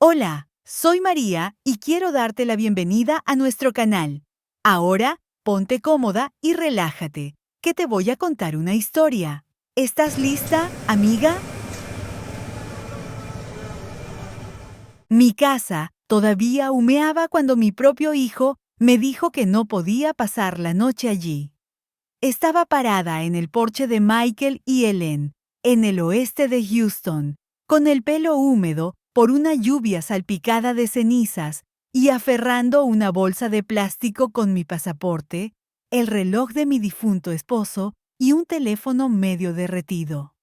Hola, soy María y quiero darte la bienvenida a nuestro canal. Ahora, ponte cómoda y relájate, que te voy a contar una historia. ¿Estás lista, amiga? Mi casa todavía humeaba cuando mi propio hijo me dijo que no podía pasar la noche allí. Estaba parada en el porche de Michael y Ellen, en el oeste de Houston, con el pelo húmedo por una lluvia salpicada de cenizas y aferrando una bolsa de plástico con mi pasaporte, el reloj de mi difunto esposo y un teléfono medio derretido.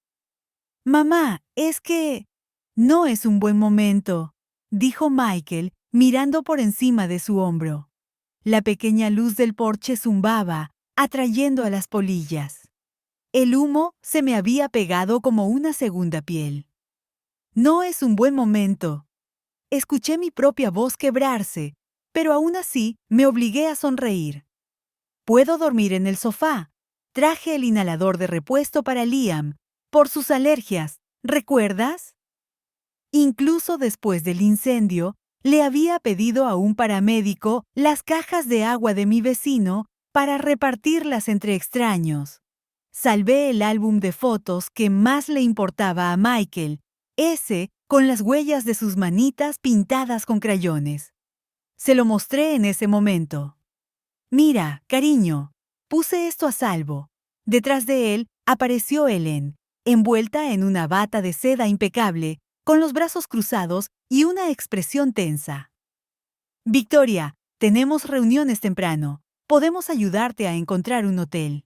Mamá, es que... No es un buen momento, dijo Michael, mirando por encima de su hombro. La pequeña luz del porche zumbaba, atrayendo a las polillas. El humo se me había pegado como una segunda piel. No es un buen momento. Escuché mi propia voz quebrarse, pero aún así me obligué a sonreír. Puedo dormir en el sofá. Traje el inhalador de repuesto para Liam, por sus alergias, ¿recuerdas? Incluso después del incendio, le había pedido a un paramédico las cajas de agua de mi vecino para repartirlas entre extraños. Salvé el álbum de fotos que más le importaba a Michael, ese con las huellas de sus manitas pintadas con crayones. Se lo mostré en ese momento. Mira, cariño, puse esto a salvo. Detrás de él apareció Ellen, envuelta en una bata de seda impecable, con los brazos cruzados y una expresión tensa. Victoria, tenemos reuniones temprano. Podemos ayudarte a encontrar un hotel.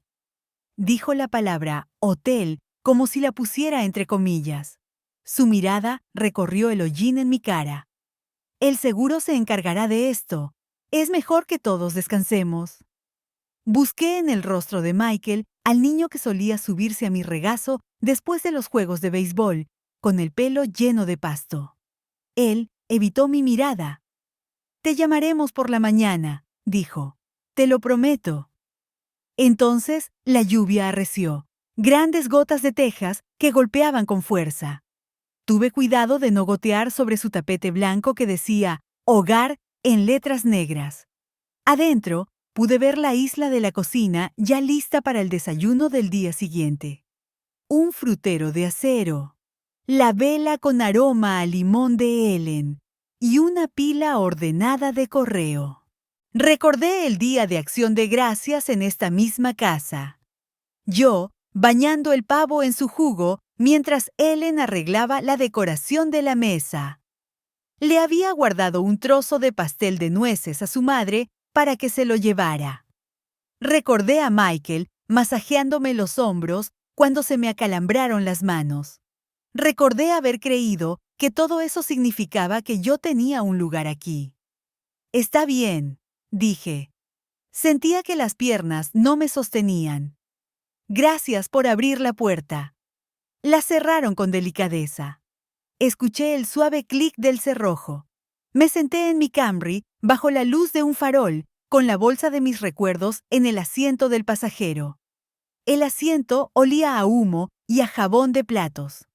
Dijo la palabra hotel como si la pusiera entre comillas. Su mirada recorrió el hollín en mi cara. El seguro se encargará de esto. Es mejor que todos descansemos. Busqué en el rostro de Michael al niño que solía subirse a mi regazo después de los juegos de béisbol, con el pelo lleno de pasto. Él evitó mi mirada. Te llamaremos por la mañana, dijo. Te lo prometo. Entonces la lluvia arreció, grandes gotas de tejas que golpeaban con fuerza. Tuve cuidado de no gotear sobre su tapete blanco que decía «Hogar» en letras negras. Adentro, pude ver la isla de la cocina ya lista para el desayuno del día siguiente. Un frutero de acero, la vela con aroma a limón de Ellen y una pila ordenada de correo. Recordé el Día de Acción de Gracias en esta misma casa. Yo, bañando el pavo en su jugo mientras Ellen arreglaba la decoración de la mesa. Le había guardado un trozo de pastel de nueces a su madre para que se lo llevara. Recordé a Michael masajeándome los hombros cuando se me acalambraron las manos. Recordé haber creído que todo eso significaba que yo tenía un lugar aquí. Está bien, dije. Sentía que las piernas no me sostenían. Gracias por abrir la puerta. La cerraron con delicadeza. Escuché el suave clic del cerrojo. Me senté en mi Camry bajo la luz de un farol, con la bolsa de mis recuerdos en el asiento del pasajero. El asiento olía a humo y a jabón de platos.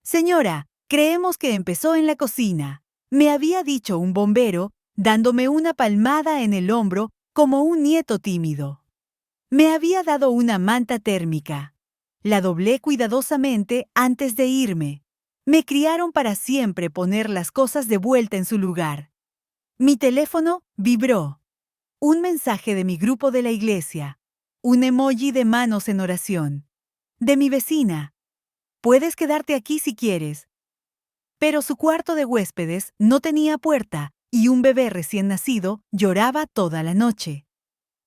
Señora, creemos que empezó en la cocina, me había dicho un bombero, dándome una palmada en el hombro como un nieto tímido. Me había dado una manta térmica. La doblé cuidadosamente antes de irme. Me criaron para siempre poner las cosas de vuelta en su lugar. Mi teléfono vibró. Un mensaje de mi grupo de la iglesia. Un emoji de manos en oración. De mi vecina. Puedes quedarte aquí si quieres. Pero su cuarto de huéspedes no tenía puerta y un bebé recién nacido lloraba toda la noche.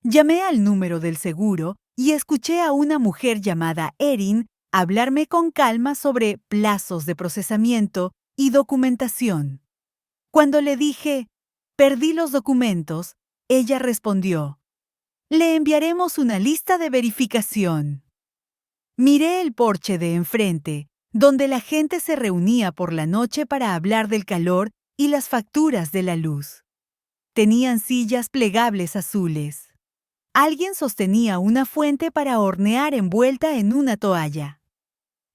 Llamé al número del seguro y escuché a una mujer llamada Erin hablarme con calma sobre plazos de procesamiento y documentación. Cuando le dije, perdí los documentos, ella respondió, le enviaremos una lista de verificación. Miré el porche de enfrente, donde la gente se reunía por la noche para hablar del calor y las facturas de la luz. Tenían sillas plegables azules. Alguien sostenía una fuente para hornear envuelta en una toalla.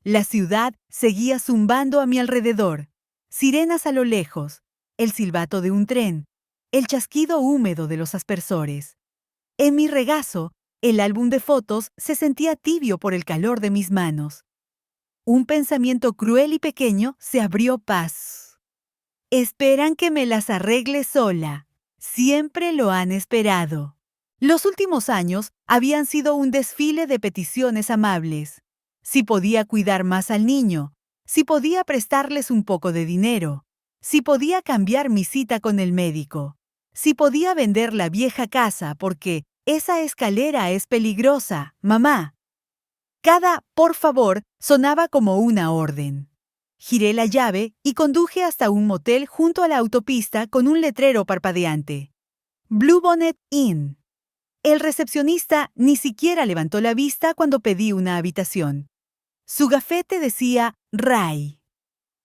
La ciudad seguía zumbando a mi alrededor. sirenas a lo lejos, el silbato de un tren, el chasquido húmedo de los aspersores. En mi regazo, el álbum de fotos se sentía tibio por el calor de mis manos. Un pensamiento cruel y pequeño se abrió paso. Esperan que me las arregle sola. Siempre lo han esperado. Los últimos años habían sido un desfile de peticiones amables. Si podía cuidar más al niño, si podía prestarles un poco de dinero, si podía cambiar mi cita con el médico, si podía vender la vieja casa porque esa escalera es peligrosa, mamá. Cada por favor sonaba como una orden. Giré la llave y conduje hasta un motel junto a la autopista con un letrero parpadeante. Bluebonnet Inn. El recepcionista ni siquiera levantó la vista cuando pedí una habitación. Su gafete decía Ray.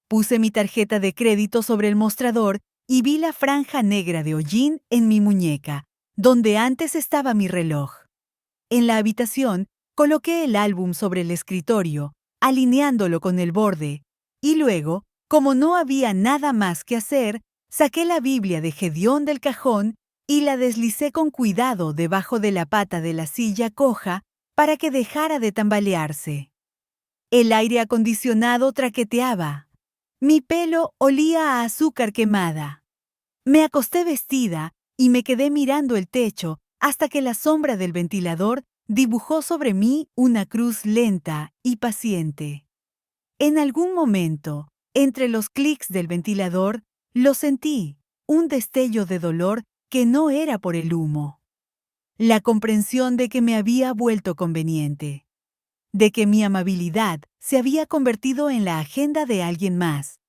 Puse mi tarjeta de crédito sobre el mostrador y vi la franja negra de hollín en mi muñeca, donde antes estaba mi reloj. En la habitación, coloqué el álbum sobre el escritorio, alineándolo con el borde, y luego, como no había nada más que hacer, saqué la Biblia de Gedeón del cajón y la deslicé con cuidado debajo de la pata de la silla coja para que dejara de tambalearse. El aire acondicionado traqueteaba. Mi pelo olía a azúcar quemada. Me acosté vestida y me quedé mirando el techo hasta que la sombra del ventilador dibujó sobre mí una cruz lenta y paciente. En algún momento, entre los clics del ventilador, lo sentí, un destello de dolor que no era por el humo. La comprensión de que me había vuelto conveniente, de que mi amabilidad se había convertido en la agenda de alguien más,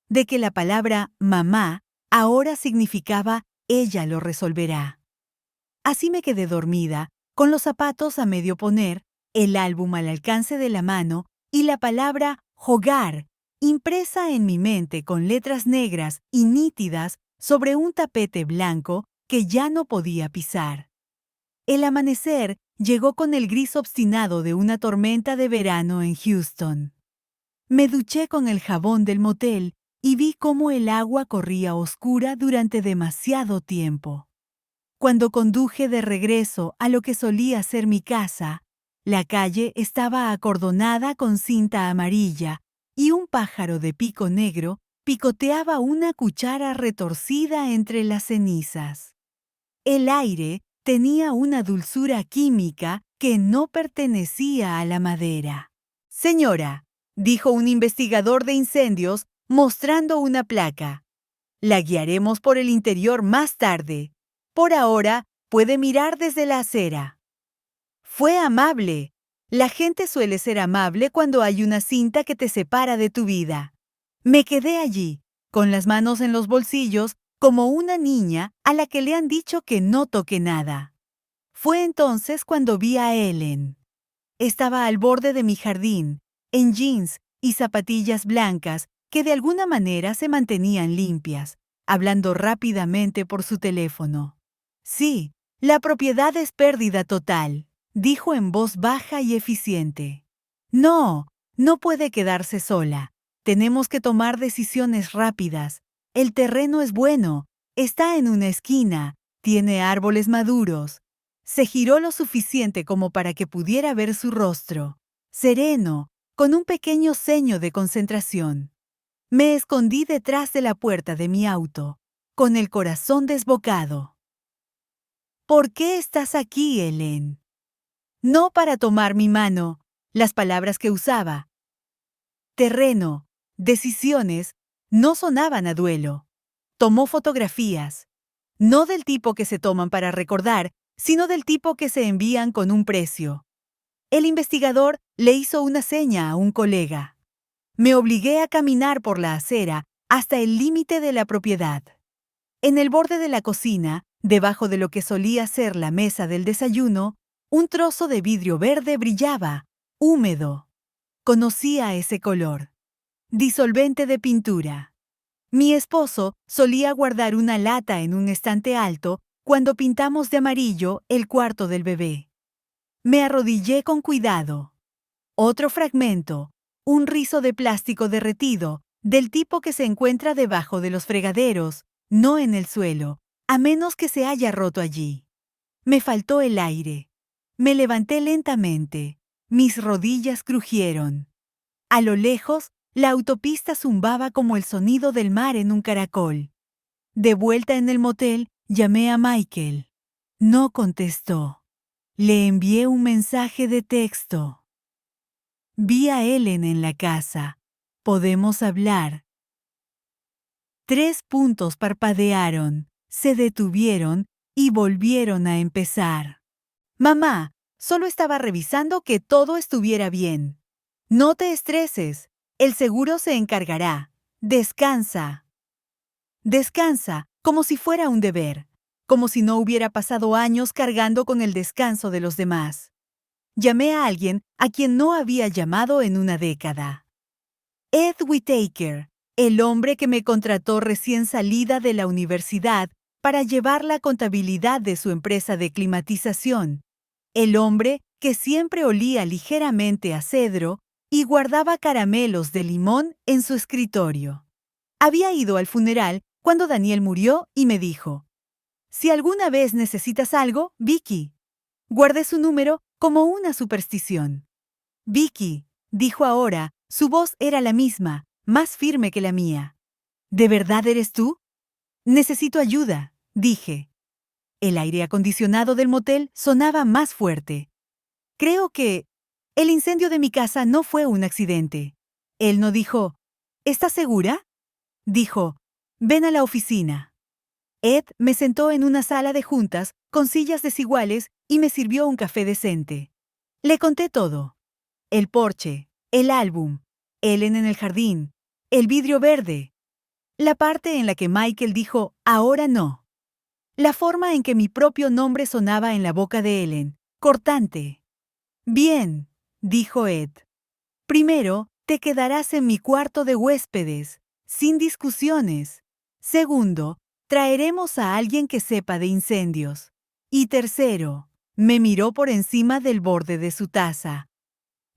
de que la palabra mamá ahora significaba ella lo resolverá. Así me quedé dormida, con los zapatos a medio poner, el álbum al alcance de la mano y la palabra hogar impresa en mi mente con letras negras y nítidas sobre un tapete blanco que ya no podía pisar. El amanecer llegó con el gris obstinado de una tormenta de verano en Houston. Me duché con el jabón del motel y vi cómo el agua corría oscura durante demasiado tiempo. Cuando conduje de regreso a lo que solía ser mi casa, la calle estaba acordonada con cinta amarilla y un pájaro de pico negro picoteaba una cuchara retorcida entre las cenizas. El aire tenía una dulzura química que no pertenecía a la madera. Señora, dijo un investigador de incendios mostrando una placa. La guiaremos por el interior más tarde. Por ahora, puede mirar desde la acera. Fue amable. La gente suele ser amable cuando hay una cinta que te separa de tu vida. Me quedé allí, con las manos en los bolsillos, como una niña a la que le han dicho que no toque nada. Fue entonces cuando vi a Ellen. Estaba al borde de mi jardín, en jeans y zapatillas blancas que de alguna manera se mantenían limpias, hablando rápidamente por su teléfono. Sí, la propiedad es pérdida total, dijo en voz baja y eficiente. No, no puede quedarse sola. Tenemos que tomar decisiones rápidas. El terreno es bueno, está en una esquina, tiene árboles maduros. Se giró lo suficiente como para que pudiera ver su rostro, sereno, con un pequeño ceño de concentración. Me escondí detrás de la puerta de mi auto, con el corazón desbocado. ¿Por qué estás aquí, Ellen? No para tomar mi mano, las palabras que usaba. Terreno, decisiones, no sonaban a duelo. Tomó fotografías, no del tipo que se toman para recordar, sino del tipo que se envían con un precio. El investigador le hizo una seña a un colega. Me obligué a caminar por la acera hasta el límite de la propiedad. En el borde de la cocina, debajo de lo que solía ser la mesa del desayuno, un trozo de vidrio verde brillaba, húmedo. Conocía ese color. Disolvente de pintura. Mi esposo solía guardar una lata en un estante alto cuando pintamos de amarillo el cuarto del bebé. Me arrodillé con cuidado. Otro fragmento, un rizo de plástico derretido, Del tipo que se encuentra debajo de los fregaderos, no en el suelo, a menos que se haya roto allí. Me faltó el aire. Me levanté lentamente. Mis rodillas crujieron. A lo lejos, la autopista zumbaba como el sonido del mar en un caracol. De vuelta en el motel, llamé a Michael. No contestó. Le envié un mensaje de texto. Vi a Ellen en la casa. ¿Podemos hablar? 3 puntos parpadearon, se detuvieron y volvieron a empezar. Mamá, solo estaba revisando que todo estuviera bien. No te estreses. El seguro se encargará. Descansa. Descansa, como si fuera un deber, como si no hubiera pasado años cargando con el descanso de los demás. Llamé a alguien a quien no había llamado en una década. Ed Whittaker, el hombre que me contrató recién salida de la universidad para llevar la contabilidad de su empresa de climatización. El hombre que siempre olía ligeramente a cedro y guardaba caramelos de limón en su escritorio. Había ido al funeral cuando Daniel murió y me dijo: «Si alguna vez necesitas algo, Vicky». Guardé su número como una superstición. «Vicky», dijo ahora, su voz era la misma, más firme que la mía. «¿De verdad eres tú?» «Necesito ayuda», dije. El aire acondicionado del motel sonaba más fuerte. «Creo que el incendio de mi casa no fue un accidente». Él no dijo: «¿Estás segura?». Dijo: «Ven a la oficina». Ed me sentó en una sala de juntas con sillas desiguales y me sirvió un café decente. Le conté todo. El porche, el álbum, Ellen en el jardín, el vidrio verde, la parte en la que Michael dijo «ahora no», la forma en que mi propio nombre sonaba en la boca de Ellen, cortante. «Bien», dijo Ed. «Primero, te quedarás en mi cuarto de huéspedes, sin discusiones. Segundo, traeremos a alguien que sepa de incendios. Y tercero», me miró por encima del borde de su taza,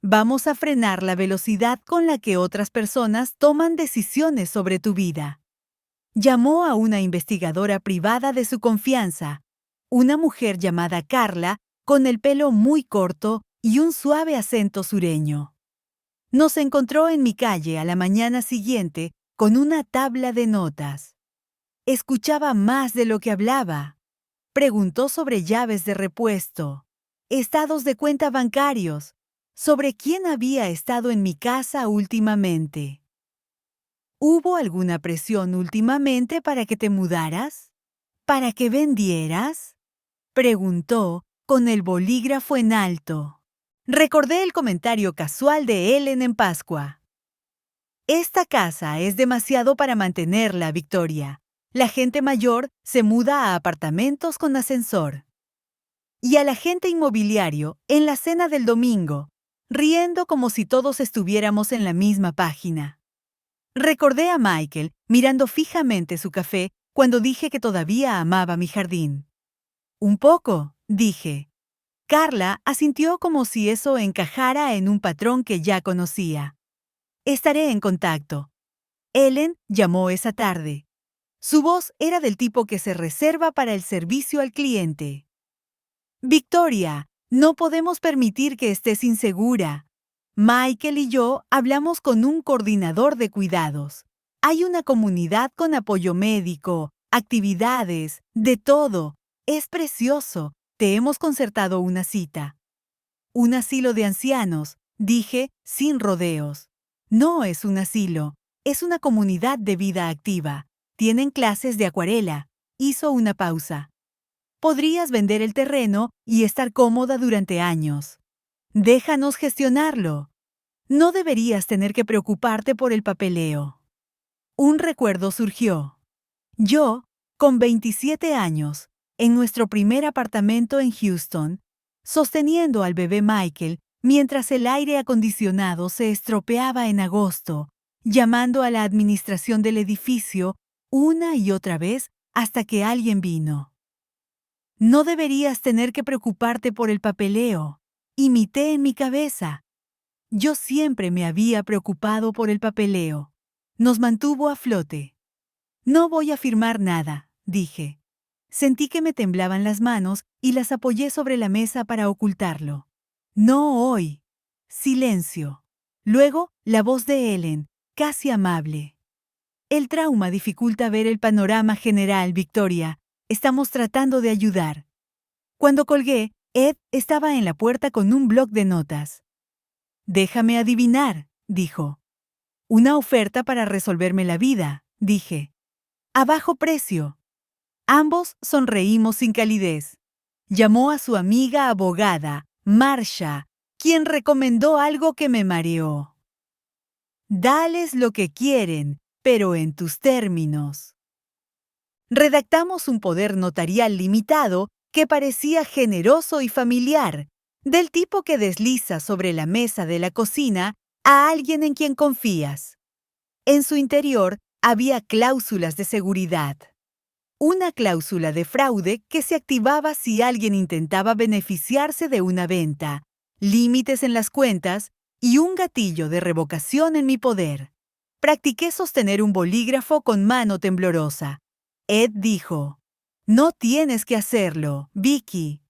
«vamos a frenar la velocidad con la que otras personas toman decisiones sobre tu vida». Llamó a una investigadora privada de su confianza, una mujer llamada Carla, con el pelo muy corto y un suave acento sureño. Nos encontró en mi calle a la mañana siguiente con una tabla de notas. Escuchaba más de lo que hablaba. Preguntó sobre llaves de repuesto, estados de cuenta bancarios, sobre quién había estado en mi casa últimamente. ¿Hubo alguna presión últimamente para que te mudaras? ¿Para que vendieras?, preguntó con el bolígrafo en alto. Recordé el comentario casual de Ellen en Pascua. «Esta casa es demasiado para mantenerla, Victoria. La gente mayor se muda a apartamentos con ascensor». Y al agente inmobiliario en la cena del domingo, riendo como si todos estuviéramos en la misma página. Recordé a Michael mirando fijamente su café cuando dije que todavía amaba mi jardín. «Un poco», dije. Carla asintió como si eso encajara en un patrón que ya conocía. «Estaré en contacto». Ellen llamó esa tarde. Su voz era del tipo que se reserva para el servicio al cliente. «Victoria, no podemos permitir que estés insegura. Michael y yo hablamos con un coordinador de cuidados. Hay una comunidad con apoyo médico, actividades, de todo. Es precioso. Te hemos concertado una cita». «Un asilo de ancianos», dije, sin rodeos. «No es un asilo, es una comunidad de vida activa. Tienen clases de acuarela». Hizo una pausa. «Podrías vender el terreno y estar cómoda durante años. Déjanos gestionarlo. No deberías tener que preocuparte por el papeleo». Un recuerdo surgió. Yo, con 27 años, en nuestro primer apartamento en Houston, sosteniendo al bebé Michael mientras el aire acondicionado se estropeaba en agosto, llamando a la administración del edificio una y otra vez hasta que alguien vino. «No deberías tener que preocuparte por el papeleo», imité en mi cabeza. Yo siempre me había preocupado por el papeleo. nos mantuvo a flote. No voy a firmar nada, dije. Sentí que me temblaban las manos y las apoyé sobre la mesa para ocultarlo. No hoy. Silencio. Luego, la voz de Ellen, casi amable. El trauma dificulta ver el panorama general, Victoria. Estamos tratando de ayudar. Cuando colgué, Ed estaba en la puerta con un bloc de notas. Déjame adivinar, dijo. Una oferta para resolverme la vida, dije. A bajo precio. Ambos sonreímos sin calidez. Llamó a su amiga abogada, Marsha, quien recomendó algo que me mareó. Dales lo que quieren, pero en tus términos. Redactamos un poder notarial limitado que parecía generoso y familiar, del tipo que desliza sobre la mesa de la cocina a alguien en quien confías. En su interior había cláusulas de seguridad. Una cláusula de fraude que se activaba si alguien intentaba beneficiarse de una venta, límites en las cuentas y un gatillo de revocación en mi poder. Practiqué sostener un bolígrafo con mano temblorosa. Ed dijo, «No tienes que hacerlo, Vicky».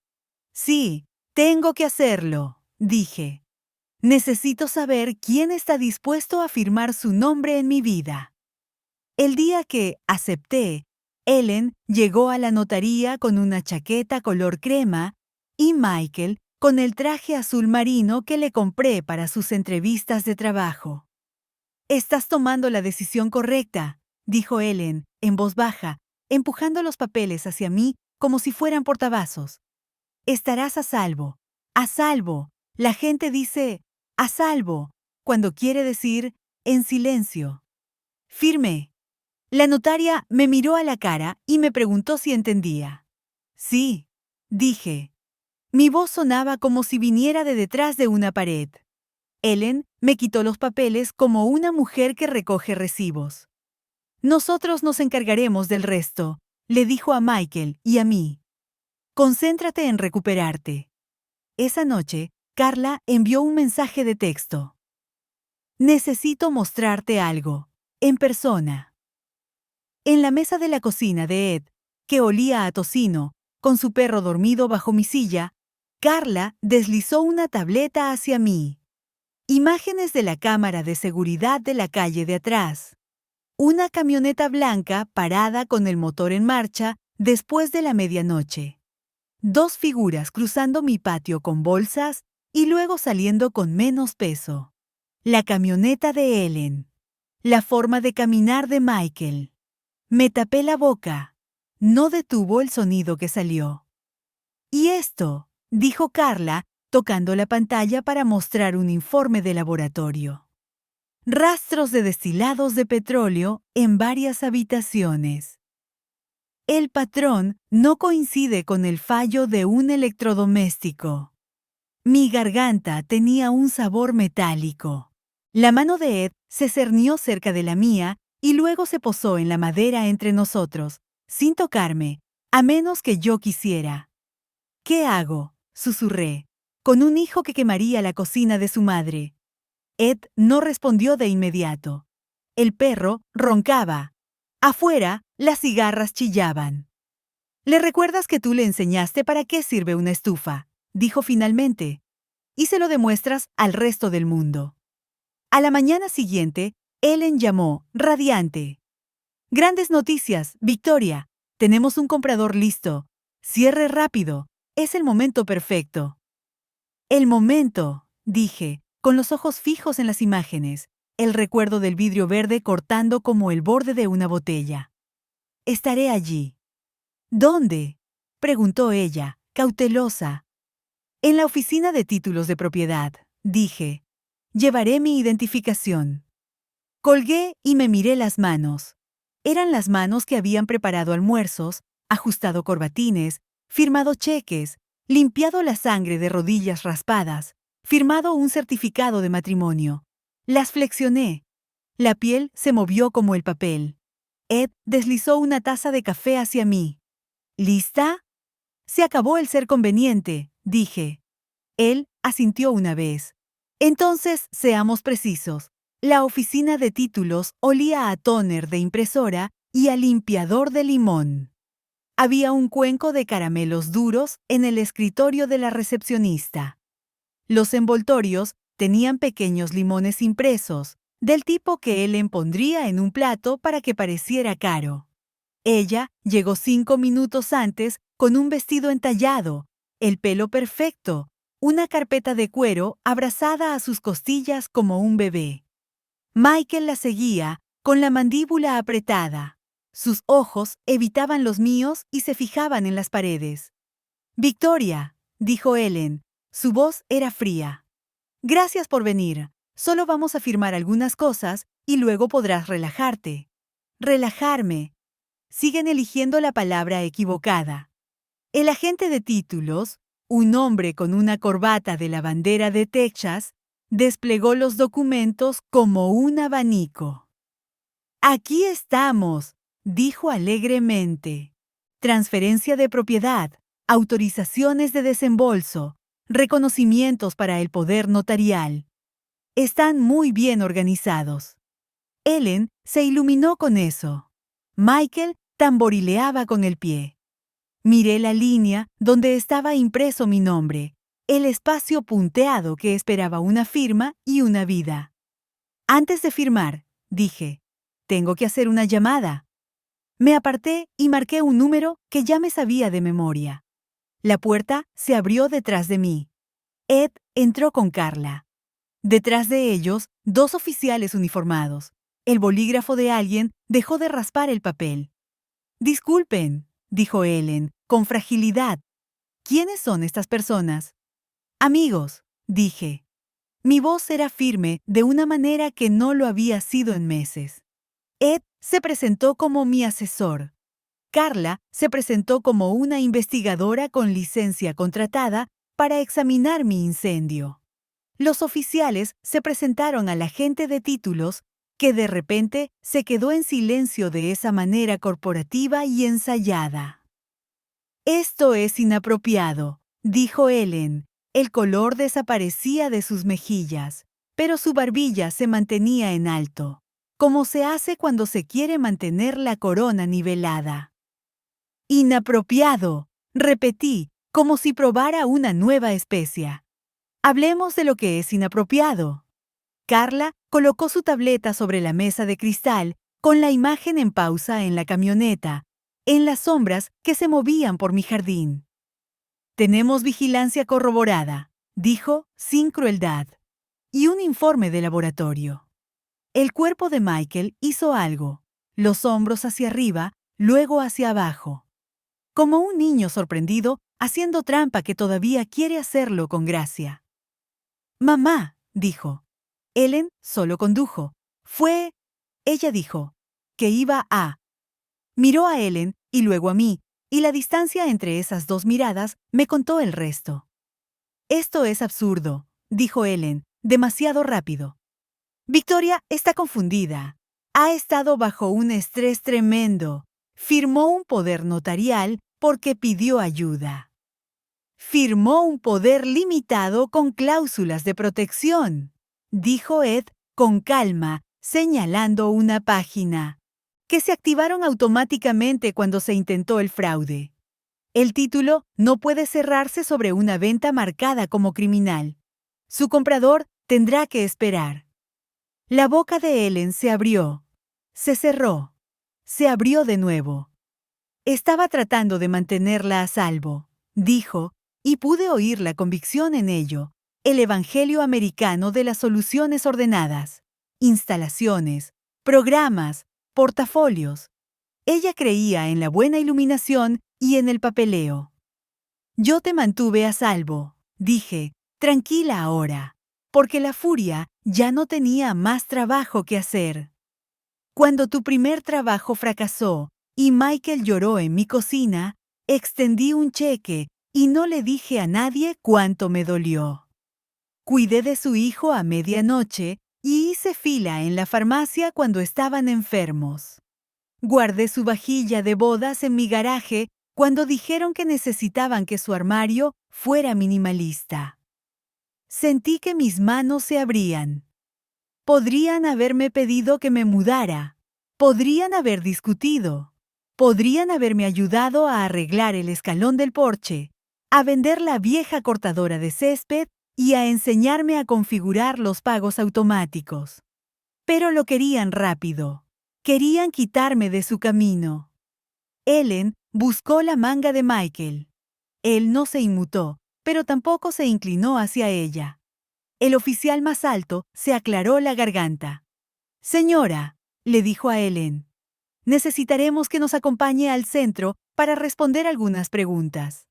«Sí, tengo que hacerlo», dije. «Necesito saber quién está dispuesto a firmar su nombre en mi vida». El día que acepté, Ellen llegó a la notaría con una chaqueta color crema y Michael con el traje azul marino que le compré para sus entrevistas de trabajo. «Estás tomando la decisión correcta», dijo Ellen, en voz baja, empujando los papeles hacia mí como si fueran portavasos. «Estarás a salvo. A salvo. La gente dice a salvo cuando quiere decir en silencio». Firmé. La notaria me miró a la cara y me preguntó si entendía. «Sí», dije. Mi voz sonaba como si viniera de detrás de una pared. Ellen me quitó los papeles como una mujer que recoge recibos. «Nosotros nos encargaremos del resto», le dijo a Michael y a mí. «Concéntrate en recuperarte». Esa noche, Carla envió un mensaje de texto. «Necesito mostrarte algo, en persona». En la mesa de la cocina de Ed, que olía a tocino, con su perro dormido bajo mi silla, Carla deslizó una tableta hacia mí. Imágenes de la cámara de seguridad de la calle de atrás. Una camioneta blanca parada con el motor en marcha después de la medianoche. 2 figuras cruzando mi patio con bolsas y luego saliendo con menos peso. La camioneta de Ellen. La forma de caminar de Michael. Me tapé la boca. No detuvo el sonido que salió. «¿Y esto?», dijo Carla, tocando la pantalla para mostrar un informe de laboratorio. Rastros de destilados de petróleo en varias habitaciones. El patrón no coincide con el fallo de un electrodoméstico. Mi garganta tenía un sabor metálico. La mano de Ed se cernió cerca de la mía y luego se posó en la madera entre nosotros, sin tocarme, a menos que yo quisiera. «¿Qué hago?», susurré, con un hijo que quemaría la cocina de su madre. Ed no respondió de inmediato. El perro roncaba. Afuera, las cigarras chillaban. «¿Le recuerdas que tú le enseñaste para qué sirve una estufa?», dijo finalmente. «Y se lo demuestras al resto del mundo». A la mañana siguiente, Ellen llamó, radiante. «Grandes noticias, Victoria. Tenemos un comprador listo. Cierre rápido. Es el momento perfecto». «El momento», dije, con los ojos fijos en las imágenes, el recuerdo del vidrio verde cortando como el borde de una botella. «Estaré allí». «¿Dónde?», preguntó ella, cautelosa. «En la oficina de títulos de propiedad», dije. «Llevaré mi identificación». Colgué y me miré las manos. Eran las manos que habían preparado almuerzos, ajustado corbatines, firmado cheques, limpiado la sangre de rodillas raspadas, firmado un certificado de matrimonio. Las flexioné. La piel se movió como el papel. Ed deslizó una taza de café hacia mí. «¿Lista?». «Se acabó el ser conveniente», dije. Él asintió una vez. «Entonces, seamos precisos. La oficina de títulos olía a tóner de impresora y a limpiador de limón. Había un cuenco de caramelos duros en el escritorio de la recepcionista. Los envoltorios tenían pequeños limones impresos, del tipo que Ellen pondría en un plato para que pareciera caro. Ella llegó 5 minutos antes con un vestido entallado, el pelo perfecto, una carpeta de cuero abrazada a sus costillas como un bebé. Michael la seguía con la mandíbula apretada. Sus ojos evitaban los míos y se fijaban en las paredes. «Victoria», dijo Ellen. Su voz era fría. «Gracias por venir. Solo vamos a firmar algunas cosas y luego podrás relajarte». «Relajarme». Siguen eligiendo la palabra equivocada. El agente de títulos, un hombre con una corbata de la bandera de Texas, desplegó los documentos como un abanico. «Aquí estamos», dijo alegremente. «Transferencia de propiedad, autorizaciones de desembolso, reconocimientos para el poder notarial. Están muy bien organizados». Ellen se iluminó con eso. Michael tamborileaba con el pie. Miré la línea donde estaba impreso mi nombre, el espacio punteado que esperaba una firma y una vida. «Antes de firmar», dije, «tengo que hacer una llamada». Me aparté y marqué un número que ya me sabía de memoria. La puerta se abrió detrás de mí. Ed entró con Carla. Detrás de ellos, 2 oficiales uniformados. El bolígrafo de alguien dejó de raspar el papel. «Disculpen», dijo Ellen, con fragilidad. «¿Quiénes son estas personas?» «Amigos», dije. Mi voz era firme de una manera que no lo había sido en meses. Ed se presentó como mi asesor. Carla se presentó como una investigadora con licencia contratada para examinar mi incendio. Los oficiales se presentaron al agente de títulos, que de repente se quedó en silencio de esa manera corporativa y ensayada. «Esto es inapropiado», dijo Ellen. El color desaparecía de sus mejillas, pero su barbilla se mantenía en alto, como se hace cuando se quiere mantener la corona nivelada. «Inapropiado», repetí, como si probara una nueva especia. «Hablemos de lo que es inapropiado». Carla colocó su tableta sobre la mesa de cristal con la imagen en pausa en la camioneta, en las sombras que se movían por mi jardín. «Tenemos vigilancia corroborada», dijo sin crueldad, «y un informe de laboratorio». El cuerpo de Michael hizo algo, los hombros hacia arriba, luego hacia abajo. Como un niño sorprendido haciendo trampa que todavía quiere hacerlo con gracia. «Mamá», dijo. Ellen solo condujo. Ella dijo, que iba a. Miró a Ellen y luego a mí, y la distancia entre esas 2 miradas me contó el resto. «Esto es absurdo», dijo Ellen, demasiado rápido. «Victoria está confundida. Ha estado bajo un estrés tremendo. Firmó un poder notarial porque pidió ayuda. Firmó un poder limitado con cláusulas de protección», dijo Ed con calma, señalando una página, que se activaron automáticamente cuando se intentó el fraude. El título no puede cerrarse sobre una venta marcada como criminal. Su comprador tendrá que esperar. La boca de Ellen se abrió. Se cerró. Se abrió de nuevo. Estaba tratando de mantenerla a salvo, dijo, y pude oír la convicción en ello, el evangelio americano de las soluciones ordenadas, instalaciones, programas, portafolios. Ella creía en la buena iluminación y en el papeleo. «Yo te mantuve a salvo», dije, tranquila ahora, porque la furia ya no tenía más trabajo que hacer. «Cuando tu primer trabajo fracasó y Michael lloró en mi cocina, extendí un cheque y no le dije a nadie cuánto me dolió. Cuidé de su hijo a medianoche y hice fila en la farmacia cuando estaban enfermos. Guardé su vajilla de bodas en mi garaje cuando dijeron que necesitaban que su armario fuera minimalista. Sentí que mis manos se abrían. Podrían haberme pedido que me mudara. Podrían haber discutido. Podrían haberme ayudado a arreglar el escalón del porche, a vender la vieja cortadora de césped y a enseñarme a configurar los pagos automáticos. Pero lo querían rápido. Querían quitarme de su camino. Ellen buscó la manga de Michael. Él no se inmutó, pero tampoco se inclinó hacia ella. El oficial más alto se aclaró la garganta. «Señora», le dijo a Ellen, «necesitaremos que nos acompañe al centro para responder algunas preguntas».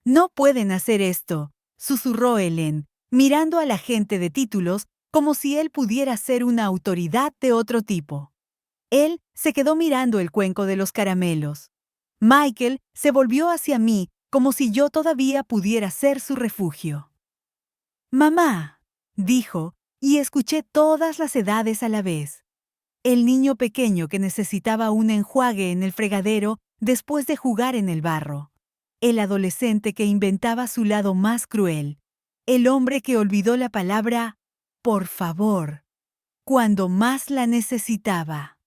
«No pueden hacer esto», susurró Ellen, mirando al agente de títulos como si él pudiera ser una autoridad de otro tipo. Él se quedó mirando el cuenco de los caramelos. Michael se volvió hacia mí como si yo todavía pudiera ser su refugio. «Mamá», dijo, y escuché todas las edades a la vez. El niño pequeño que necesitaba un enjuague en el fregadero después de jugar en el barro. El adolescente que inventaba su lado más cruel. El hombre que olvidó la palabra «por favor» cuando más la necesitaba.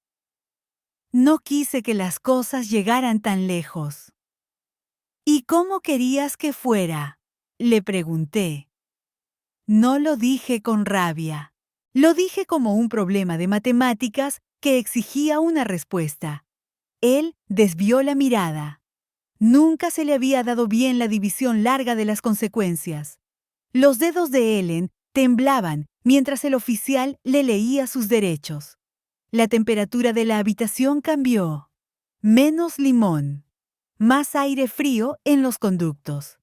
No quise que las cosas llegaran tan lejos. «¿Y cómo querías que fuera?», le pregunté. No lo dije con rabia. Lo dije como un problema de matemáticas que exigía una respuesta. Él desvió la mirada. Nunca se le había dado bien la división larga de las consecuencias. Los dedos de Ellen temblaban mientras el oficial le leía sus derechos. La temperatura de la habitación cambió. Menos limón. Más aire frío en los conductos.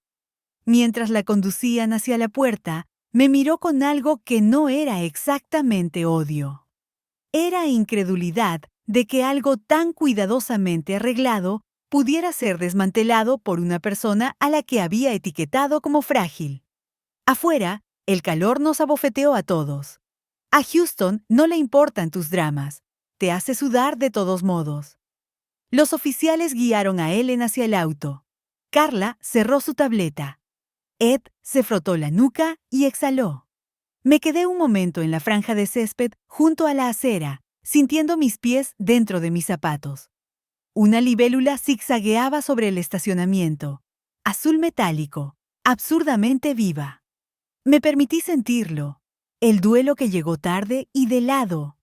Mientras la conducían hacia la puerta, me miró con algo que no era exactamente odio. Era incredulidad de que algo tan cuidadosamente arreglado pudiera ser desmantelado por una persona a la que había etiquetado como frágil. Afuera, el calor nos abofeteó a todos. A Houston no le importan tus dramas. Te hace sudar de todos modos. Los oficiales guiaron a Ellen hacia el auto. Carla cerró su tableta. Ed se frotó la nuca y exhaló. Me quedé un momento en la franja de césped junto a la acera, sintiendo mis pies dentro de mis zapatos. Una libélula zigzagueaba sobre el estacionamiento, azul metálico, absurdamente viva. Me permití sentirlo, el duelo que llegó tarde y de lado,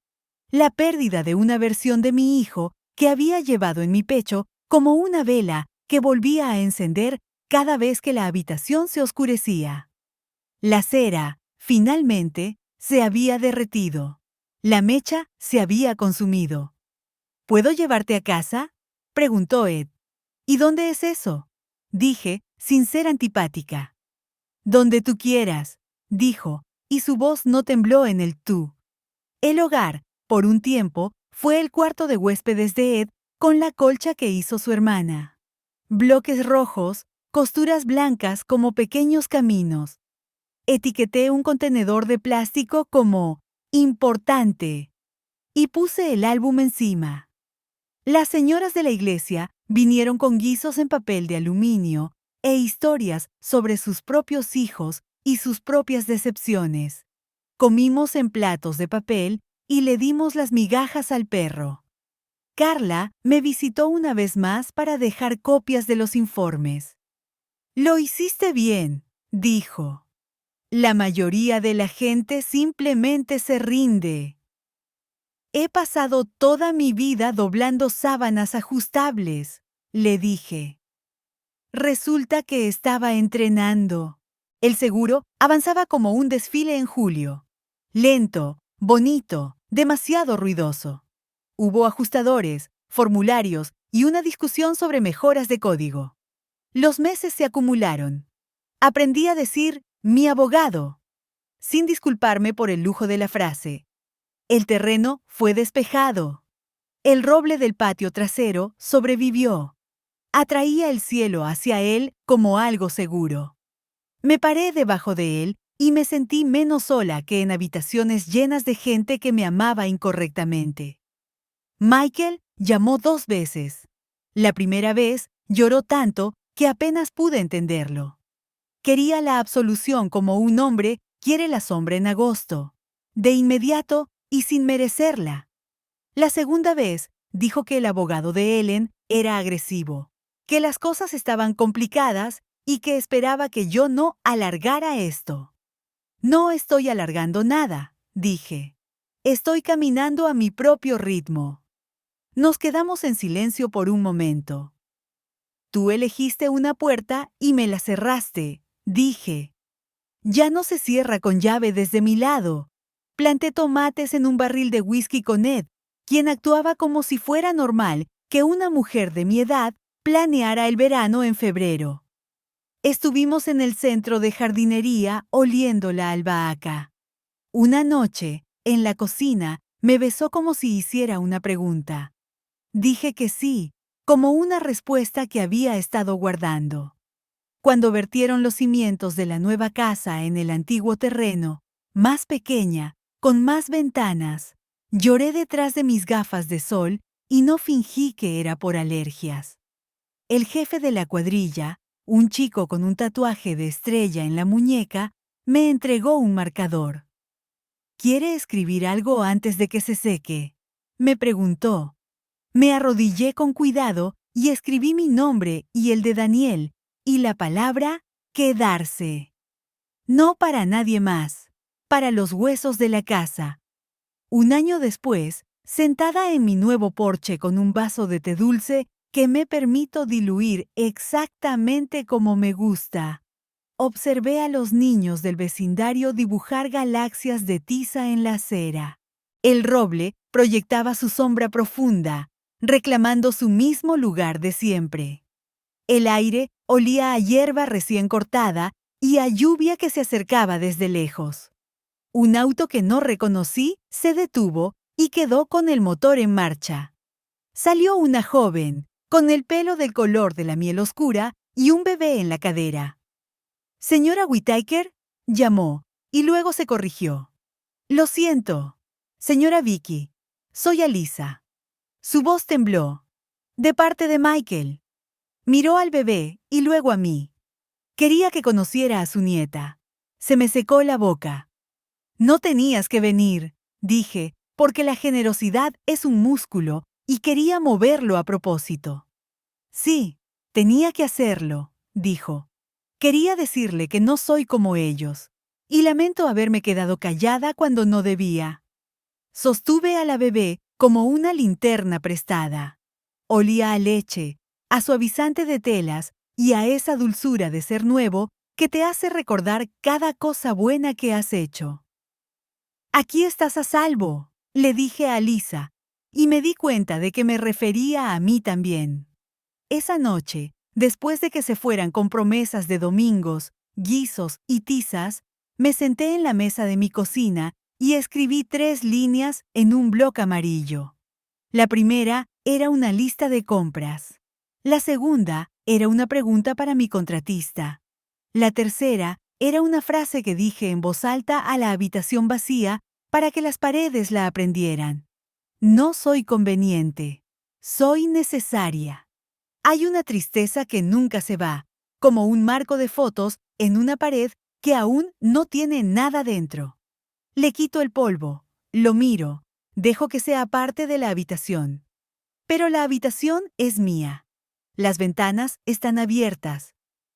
la pérdida de una versión de mi hijo que había llevado en mi pecho como una vela que volvía a encender cada vez que la habitación se oscurecía. La cera, finalmente, se había derretido. La mecha se había consumido. ¿Puedo llevarte a casa?, preguntó Ed. ¿Y dónde es eso?, dije, sin ser antipática. Donde tú quieras, dijo, y su voz no tembló en el tú. El hogar, por un tiempo, fue el cuarto de huéspedes de Ed con la colcha que hizo su hermana. Bloques rojos, costuras blancas como pequeños caminos. Etiqueté un contenedor de plástico como «importante» y puse el álbum encima. Las señoras de la iglesia vinieron con guisos en papel de aluminio e historias sobre sus propios hijos y sus propias decepciones. Comimos en platos de papel y le dimos las migajas al perro. Carla me visitó una vez más para dejar copias de los informes. «Lo hiciste bien», dijo. «La mayoría de la gente simplemente se rinde». «He pasado toda mi vida doblando sábanas ajustables», le dije. Resulta que estaba entrenando. El seguro avanzaba como un desfile en julio. Lento, bonito, demasiado ruidoso. Hubo ajustadores, formularios y una discusión sobre mejoras de código. Los meses se acumularon. Aprendí a decir «mi abogado», sin disculparme por el lujo de la frase. El terreno fue despejado. El roble del patio trasero sobrevivió. Atraía el cielo hacia él como algo seguro. Me paré debajo de él y me sentí menos sola que en habitaciones llenas de gente que me amaba incorrectamente. Michael llamó 2 veces. La primera vez lloró tanto que apenas pude entenderlo. Quería la absolución como un hombre quiere la sombra en agosto. de inmediato y sin merecerla. La segunda vez, dijo que el abogado de Ellen era agresivo, que las cosas estaban complicadas y que esperaba que yo no alargara esto. No estoy alargando nada, dije. Estoy caminando a mi propio ritmo. Nos quedamos en silencio por un momento. Tú elegiste una puerta y me la cerraste, dije. Ya no se cierra con llave desde mi lado. Planté tomates en un barril de whisky con Ed, quien actuaba como si fuera normal que una mujer de mi edad planeara el verano en febrero. Estuvimos en el centro de jardinería oliendo la albahaca. Una noche, en la cocina, me besó como si hiciera una pregunta. Dije que sí, como una respuesta que había estado guardando. Cuando vertieron los cimientos de la nueva casa en el antiguo terreno, más pequeña, con más ventanas, lloré detrás de mis gafas de sol y no fingí que era por alergias. El jefe de la cuadrilla, un chico con un tatuaje de estrella en la muñeca, me entregó un marcador. ¿Quiere escribir algo antes de que se seque?, me preguntó. Me arrodillé con cuidado y escribí mi nombre y el de Daniel, y la palabra quedarse. No para nadie más, para los huesos de la casa. Un año después, sentada en mi nuevo porche con un vaso de té dulce que me permito diluir exactamente como me gusta, observé a los niños del vecindario dibujar galaxias de tiza en la acera. El roble proyectaba su sombra profunda, reclamando su mismo lugar de siempre. El aire olía a hierba recién cortada y a lluvia que se acercaba desde lejos. Un auto que no reconocí se detuvo y quedó con el motor en marcha. Salió una joven, con el pelo del color de la miel oscura y un bebé en la cadera. «Señora Whittaker», llamó, y luego se corrigió. «Lo siento. Señora Vicky, soy Alisa». Su voz tembló. «De parte de Michael». Miró al bebé y luego a mí. Quería que conociera a su nieta. Se me secó la boca. «No tenías que venir», dije, porque la generosidad es un músculo y quería moverlo a propósito. «Sí, tenía que hacerlo», dijo. «Quería decirle que no soy como ellos, y lamento haberme quedado callada cuando no debía». Sostuve a la bebé como una linterna prestada. Olía a leche, a suavizante de telas y a esa dulzura de ser nuevo que te hace recordar cada cosa buena que has hecho. «Aquí estás a salvo», le dije a Lisa, y me di cuenta de que me refería a mí también. Esa noche, después de que se fueran con promesas de domingos, guisos y tizas, me senté en la mesa de mi cocina y escribí 3 líneas en un bloc amarillo. La primera era una lista de compras. La segunda era una pregunta para mi contratista. La tercera era una frase que dije en voz alta a la habitación vacía para que las paredes la aprendieran. No soy conveniente, soy necesaria. Hay una tristeza que nunca se va, como un marco de fotos en una pared que aún no tiene nada dentro. Le quito el polvo, lo miro, dejo que sea parte de la habitación. Pero la habitación es mía. Las ventanas están abiertas.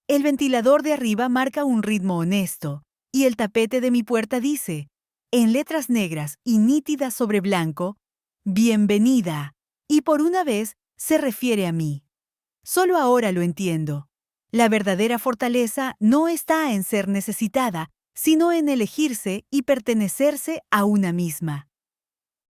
El ventilador de arriba marca un ritmo honesto, y el tapete de mi puerta dice, en letras negras y nítidas sobre blanco, «Bienvenida», y por una vez se refiere a mí. Solo ahora lo entiendo. La verdadera fortaleza no está en ser necesitada, sino en elegirse y pertenecerse a una misma.